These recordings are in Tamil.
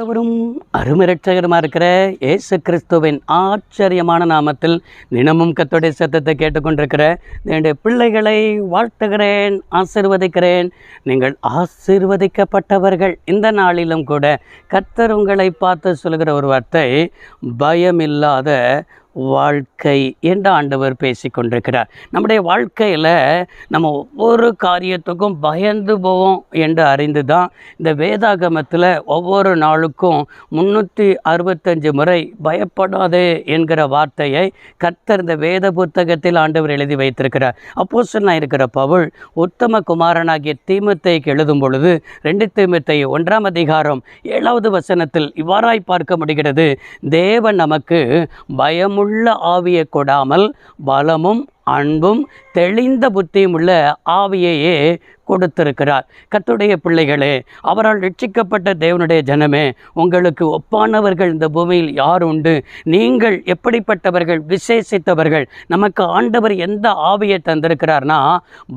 ஆண்டவரும் அருமிரட்சகருமா இருக்கிற இயேசு கிறிஸ்துவின் ஆச்சரியமான நாமத்தில் தினமும் கர்த்தருடைய சத்தத்தை கேட்டுக்கொண்டிருக்கிற என்னுடைய பிள்ளைகளை வாழ்த்துகிறேன், ஆசீர்வதிக்கிறேன். நீங்கள் ஆசீர்வதிக்கப்பட்டவர்கள். இந்த நாளிலும் கூட கர்த்தர் உங்களை பார்த்து சொல்கிற ஒரு வார்த்தை, பயமில்லாத வாழ்க்கை என்று ஆண்டவர் பேசி கொண்டிருக்கிறார். நம்முடைய வாழ்க்கையில் நம்ம ஒவ்வொரு காரியத்துக்கும் பயந்து போவோம் என்று அறிந்து தான் இந்த வேதாகமத்தில் ஒவ்வொரு நாளுக்கும் 365 முறை பயப்படாதே என்கிற வார்த்தையை கர்த்தர் இந்த வேத புத்தகத்தில் ஆண்டவர் எழுதி வைத்திருக்கிறார். அப்போஸ்தலனாக இருக்கிற பவுல் உத்தம குமாரனாகிய தீமோத்தேயுக்கு எழுதும் பொழுது 2 தீமோத்தேயு 1ஆம் அதிகாரம் 7வது வசனத்தில் இவ்வாறாய் பார்க்க முடிகிறது, தேவன் நமக்கு பயமுள்ள ஆவியை கொடாமல் பலமும் அன்பும் தெளிந்த புத்தியும் உள்ள ஆவியையே கொடுத்திருக்கிறார். கர்த்தருடைய பிள்ளைகளே, அவரால் ரட்சிக்கப்பட்ட தேவனுடைய ஜனமே, உங்களுக்கு ஒப்பானவர்கள் இந்த பூமியில் யார் உண்டு? நீங்கள் எப்படிப்பட்டவர்கள்? விசேஷித்தவர்கள். நமக்கு ஆண்டவர் எந்த ஆவியை தந்திருக்கிறார்னா,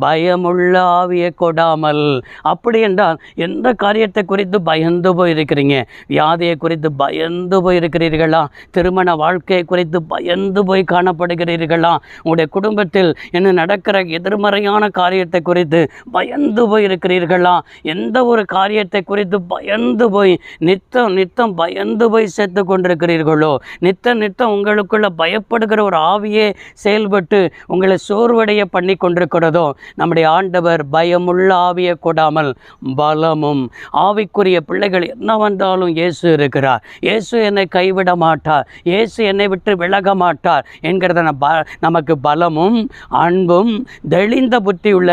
பயமுள்ள ஆவியை கொடாமல். அப்படி என்றால் எந்த காரியத்தை குறித்து பயந்து போயிருக்கிறீங்க? வியாதியை குறித்து பயந்து போயிருக்கிறீர்களா? திருமண வாழ்க்கையை குறித்து பயந்து போய் காணப்படுகிறீர்களா? உங்களுடைய குடும்பத்தில் என்ன நடக்கிற எதிர்மறையான காரியத்தை குறித்து பயந்து போயிருக்கிறீர்களா? எந்த ஒரு காரியத்தை குறித்து பயந்து போய் நித்தம் பயந்து போய் செத்து கொண்டிருக்கிறீர்களோ? நித்தம் உங்களுக்குள்ள பயப்படுகிற ஒரு ஆவியே செயல்பட்டு உங்களை சோர்வடைய பண்ணி கொண்டிருக்கிறதோ? நம்முடைய ஆண்டவர் பயமுள்ள ஆவியை கொடாமல் பலமும், ஆவிக்குரிய பிள்ளைகள் என்ன வந்தாலும் இயேசு இருக்கிறார், இயேசு என்னை கைவிட மாட்டார், இயேசு என்னை விட்டு விலக மாட்டார் என்கிறத நமக்கு பலமும் அன்பும் தெளிந்த புத்தியுள்ள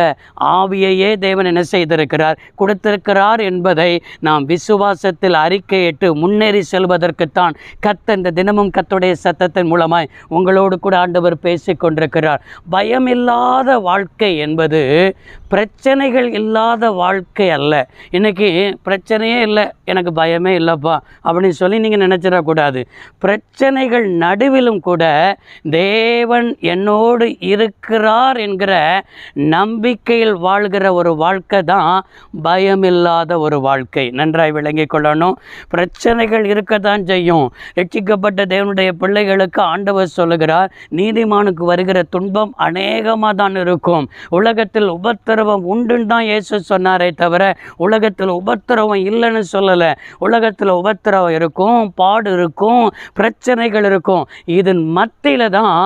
ஆவியையே தேவன் என்ன செய்திருக்கிறார், கொடுத்திருக்கிறார் என்பதை நாம் விசுவாசத்தில் அறிக்கையிட்டு முன்னேறி செல்வதற்குத்தான் கர்த்தர் இந்த தினமும் கர்த்தருடைய சத்தத்தின் மூலமாய் உங்களோடு கூட ஆண்டவர் பேசி கொண்டிருக்கிறார். பயமில்லாத வாழ்க்கை என்பது பிரச்சனைகள் இல்லாத வாழ்க்கை அல்ல. இன்னைக்கு பிரச்சனையே இல்லை, எனக்கு பயமே இல்லைப்பா அப்படின்னு சொல்லி நீங்கள் நினச்சிடக்கூடாது. பிரச்சனைகள் நடுவிலும் கூட தேவன் என்னோடு இருக்கிறார் என்கிற நம்பிக்கையில் வாழ்கிற ஒரு வாழ்க்கை தான் பயமில்லாத ஒரு வாழ்க்கை. நன்றாய் விளங்கி கொள்ளணும். பிரச்சனைகள் இருக்கத்தான் செய்யும். ரட்சிக்கப்பட்ட தேவனுடைய பிள்ளைகளுக்கு ஆண்டவர் சொல்லுகிறார், நீதிமானுக்கு வருகிற துன்பம் அநேகமாக தான் இருக்கும். உலகத்தில் உபத்திரவம் உண்டுன்னு தான் இயேசு சொன்னாரே தவிர உலகத்தில் உபத்திரவம் இல்லைன்னு சொல்லலை. உலகத்தில் உபத்திரவம் இருக்கும், பாடு இருக்கும், பிரச்சனைகள் இருக்கும். இதன் மத்தியில் தான்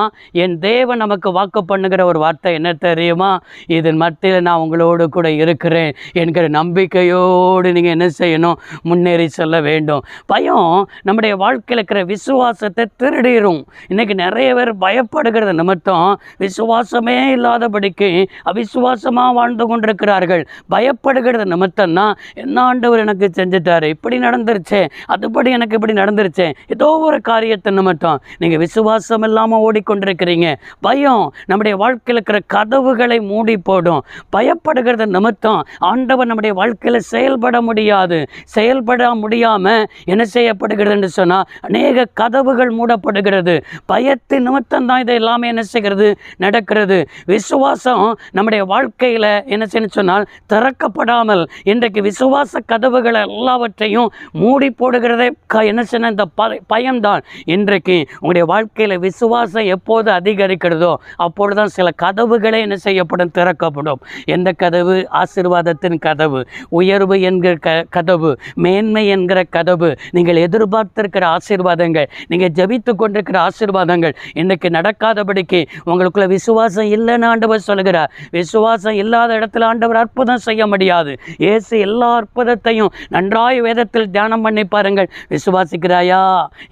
என் தேவன் நமக்கு வாக்கு பண்ணுகிற ஒரு வார்த்தை என்ன தெரியுமா? இதன் மத்தியில் நான் உங்களோடு கூட இருக்கிறேன் என்கிற நம்பிக்கையோடு நீங்கள் என்ன செய்யணும்? முன்னேறி செல்ல வேண்டும். பயம் நம்முடைய வாழ்க்கையில் இருக்கிற விசுவாசத்தை திருடிடும். இன்றைக்கி நிறைய பேர் பயப்படுகிறது நிமித்தம் விசுவாசமே இல்லாதபடிக்கு அவிசுவாசமாக வாழ்ந்து கொண்டிருக்கிறார்கள். பயப்படுகிறது நிமித்தம்னா, என்ன ஆண்டவர் எனக்கு செஞ்சுட்டாரு, இப்படி நடந்துருச்சே, அதுபடி எனக்கு இப்படி நடந்துருச்சே, ஏதோ ஒரு காரியத்தை நிமித்தம் நீங்கள் விசுவாசம் இல்லாமல் ஓடிக்கொண்டிருக்கிறீங்க. பயம் நம்முடைய வாழ்க்கையில் இருக்கிற கதவுகளை மூடி போடும். பயப்படுகிறது நிமித்தம் ஆண்டவர் நம்முடைய வாழ்க்கையில் செயல்பட முடியாது. செயல்பட முடியாமல் என்ன செய்யப்படுகிறது என்று சொன்னால் அநேக கதவுகள் மூடப்படுகிறது. பயத்தின் நிமித்தம் தான் இதை எல்லாமே என்ன செய்கிறது, நடக்கிறது. விசுவாசம் நம்முடைய வாழ்க்கையில் என்ன செய்யணும் சொன்னால் திறக்கப்படாமல் இன்றைக்கு விசுவாச கதவுகளை எல்லாவற்றையும் மூடி போடுகிறதே என்ன செய்ய இந்த பயம்தான். இன்றைக்கு உங்களுடைய வாழ்க்கையில் விசுவாசம் எப்போது அதிகரிக்கிறதோ அப்பொழுதுதான் சில கதவுகளே என்ன செய்யப்படும், திறக்கப்படும். எந்த கதவு? ஆசீர்வாதத்தின் கதவு, உயர்வு என்கிற கதவு, மேன்மை என்கிற கதவு, நீங்கள் எதிர்பார்த்திருக்கிற ஆசீர்வாதங்கள், நீங்கள் ஜபித்து கொண்டிருக்கிற ஆசீர்வாதங்கள் இன்றைக்கு நடக்காதபடிக்கு உங்களுக்குள்ள விசுவாசம் இல்லைன்னு ஆண்டவர் சொல்கிறார். விசுவாசம் இல்லாத இடத்துல ஆண்டவர் அற்புதம் செய்ய முடியாது. இயேசு எல்லா அற்புதத்தையும் நன்றாய் வேதத்தில் தியானம் பண்ணி பாருங்கள். விசுவாசிக்கிறாயா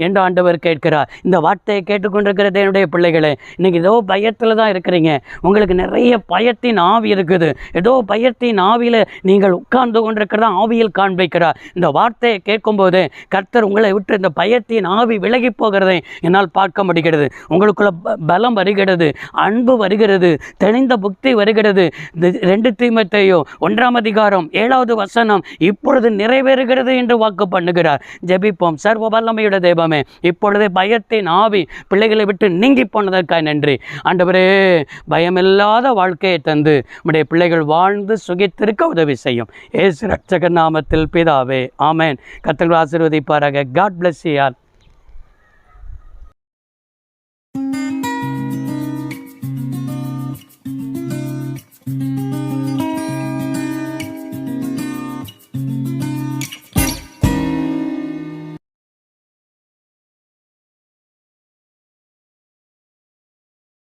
என்று ஆண்டவர் கேட்கிறார். இந்த வார்த்தையை கேட்டுக்கொண்டிருக்கிற என்னுடைய பிள்ளைகளே, இன்னைக்கு ஏதோ பயத்தில் தான் இருக்கிறீங்க. உங்களுக்கு நிறைய பயத்தின் ஆவி இருக்குது. ஏதோ பயத்தின் ஆவியில் நீங்கள் உட்கார்ந்து கொண்டிருக்கிறதா ஆவியில் காண்பிக்கிறார். இந்த வார்த்தையை கேட்கும்போது கர்த்தர் உங்களை விட்டு இந்த பயத்தின் ஆவி விலகி போகிறதை என்னால் பார்க்க முடிகிறது. உங்களுக்குள்ள பலம் வருகிறது, அன்பு வருகிறது, தெளிந்த புத்தி வருகிறது. 2 தீமோத்தேயு 1ஆம் அதிகாரம் 7வது வசனம் இப்பொழுது நிறைவேறுகிறது என்று வாக்கு பண்ணுகிறார். ஜெபிப்போம். சர்வ வல்லமையுடைய தேவமே, இப்பொழுதே பயத்தின் ஆவி பிள்ளைகளை விட்டு நீங்கி போனதற்காக நன்றி. ஆண்டவர் ஆண்டவரே பயமில்லாத வாழ்க்கையை தந்து உம்முடைய பிள்ளைகள் வாழ்ந்து சுகித்திருக்க உதவி செய்யும். இயேசு இரட்சகர் நாமத்தில் பிதாவே, ஆமென். கர்த்தர் ஆசீர்வதிப்பாராக. God bless you all.